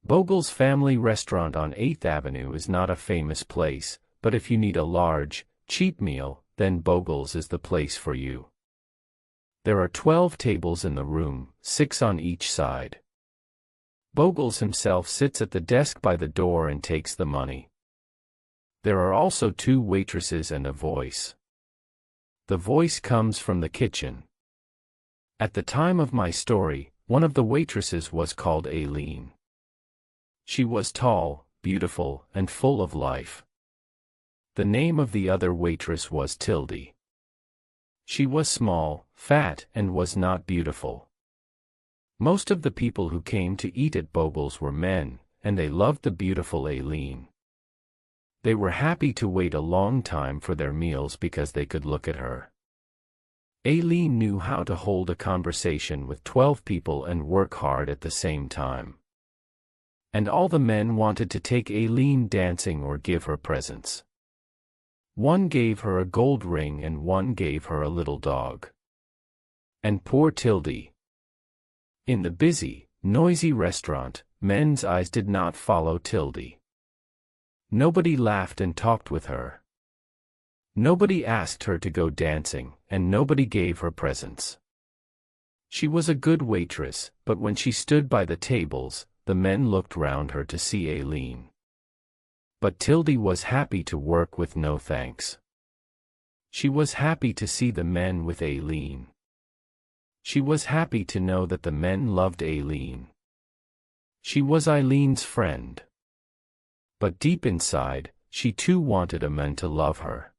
Bogle's Family Restaurant on 8th Avenue is not a famous place, but if you need a large, cheap meal, then Bogle's is the place for you. There are 12 tables in the room, 6 on each side. Bogle's himself sits at the desk by the door and takes the money. There are also 2 waitresses and a voice. The voice comes from the kitchen. At the time of my story, one of the waitresses was called Aileen. She was tall, beautiful, and full of life. The name of the other waitress was Tildy. She was small, fat, and was not beautiful. Most of the people who came to eat at Bogle's were men, and they loved the beautiful Aileen. They were happy to wait a long time for their meals because they could look at her. Aileen knew how to hold a conversation with 12 people and work hard at the same time. And all the men wanted to take Aileen dancing or give her presents. One gave her a gold ring and one gave her a little dog. And poor Tildy. In the busy, noisy restaurant, men's eyes did not follow Tildy. Nobody laughed and talked with her. Nobody asked her to go dancing, and nobody gave her presents. She was a good waitress, but when she stood by the tables, the men looked round her to see Aileen. But Tildy was happy to work with no thanks. She was happy to see the men with Aileen. She was happy to know that the men loved Aileen. She was Aileen's friend. But deep inside, she too wanted a man to love her.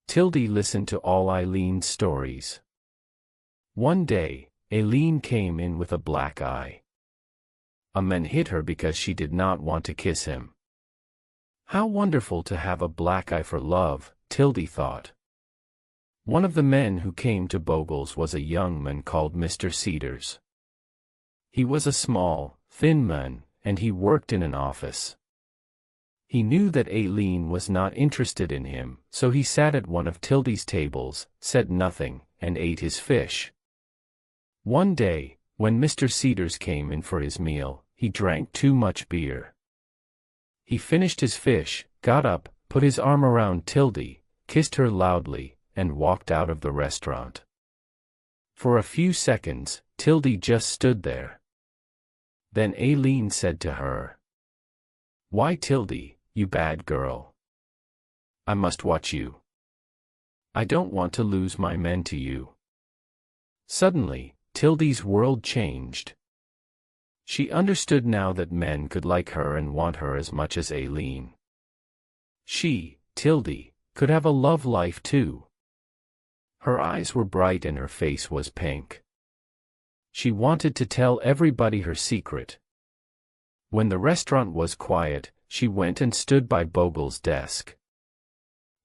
Tildy listened to all Aileen's stories. One day, Aileen came in with a black eye. A man hit her because she did not want to kiss him. How wonderful to have a black eye for love, Tildy thought. One of the men who came to Bogle's was a young man called Mr. Cedars. He was a small, thin man, and he worked in an office. He knew that Aileen was not interested in him, so he sat at one of Tildy's tables, said nothing, and ate his fish. One day, when Mr. Cedars came in for his meal, he drank too much beer. He finished his fish, got up, put his arm around Tildy, kissed her loudly, and walked out of the restaurant. For a few seconds, Tildy just stood there. Then Aileen said to her, "Why, Tildy, you bad girl? I must watch you. I don't want to lose my men to you." Suddenly, Tildy's world changed. She understood now that men could like her and want her as much as Aileen. She, Tildy, could have a love life too. Her eyes were bright and her face was pink. She wanted to tell everybody her secret. When the restaurant was quiet, she went and stood by Bogle's desk.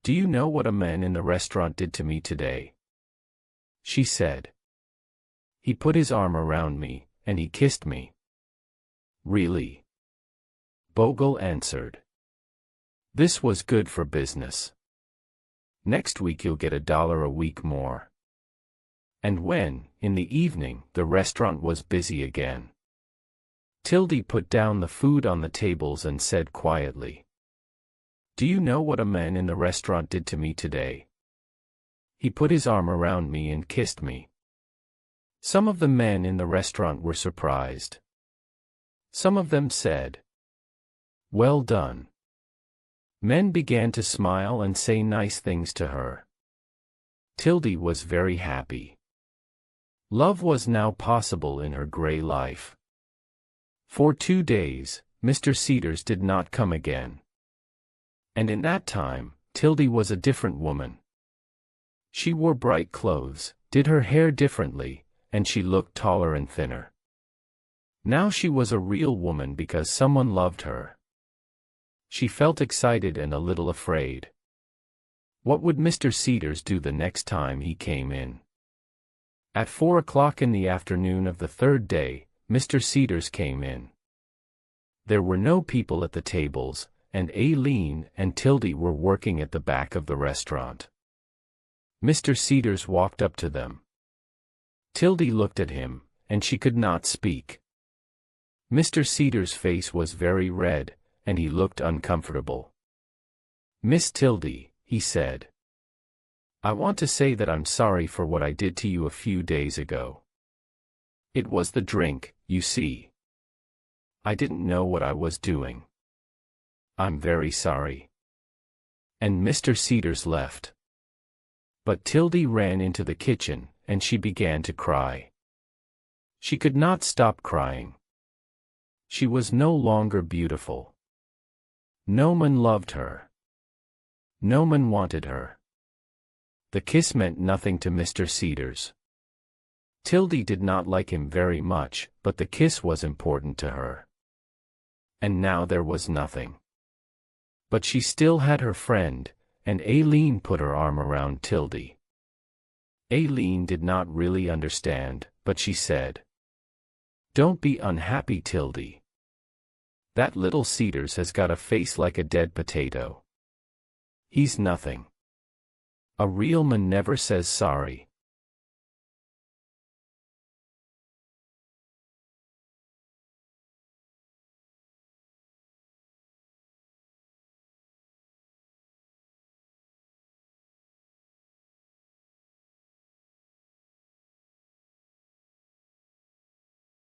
"Do you know what a man in the restaurant did to me today?" she said. "He put his arm around me, and he kissed me." "Really?" Bogle answered. "This was good for business. Next week you'll get $1 a week more." And when, in the evening, the restaurant was busy again, Tildy put down the food on the tables and said quietly, "Do you know what a man in the restaurant did to me today? He put his arm around me and kissed me." Some of the men in the restaurant were surprised. Some of them said, "Well done." Men began to smile and say nice things to her. Tildy was very happy. Love was now possible in her gray life. For 2 days, Mr. Cedars did not come again. And in that time, Tildy was a different woman. She wore bright clothes, did her hair differently, and she looked taller and thinner. Now she was a real woman because someone loved her. She felt excited and a little afraid. What would Mr. Cedars do the next time he came in? At 4 o'clock in the afternoon of the 3rd day, Mr. Cedars came in. There were no people at the tables, and Aileen and Tildy were working at the back of the restaurant. Mr. Cedars walked up to them. Tildy looked at him, and she could not speak. Mr. Cedar's face was very red, and he looked uncomfortable. "Miss Tildy," he said, "I want to say that I'm sorry for what I did to you a few days ago. It was the drink, you see. I didn't know what I was doing. I'm very sorry." And Mr. Cedars left. But Tildy ran into the kitchen, and she began to cry. She could not stop crying. She was no longer beautiful. No one loved her. No one wanted her. The kiss meant nothing to Mr. Cedars. Tildy did not like him very much, but the kiss was important to her. And now there was nothing. But she still had her friend, and Aileen put her arm around Tildy. Aileen did not really understand, but she said, "Don't be unhappy, Tildy. That little Cedars has got a face like a dead potato. He's nothing. A real man never says sorry,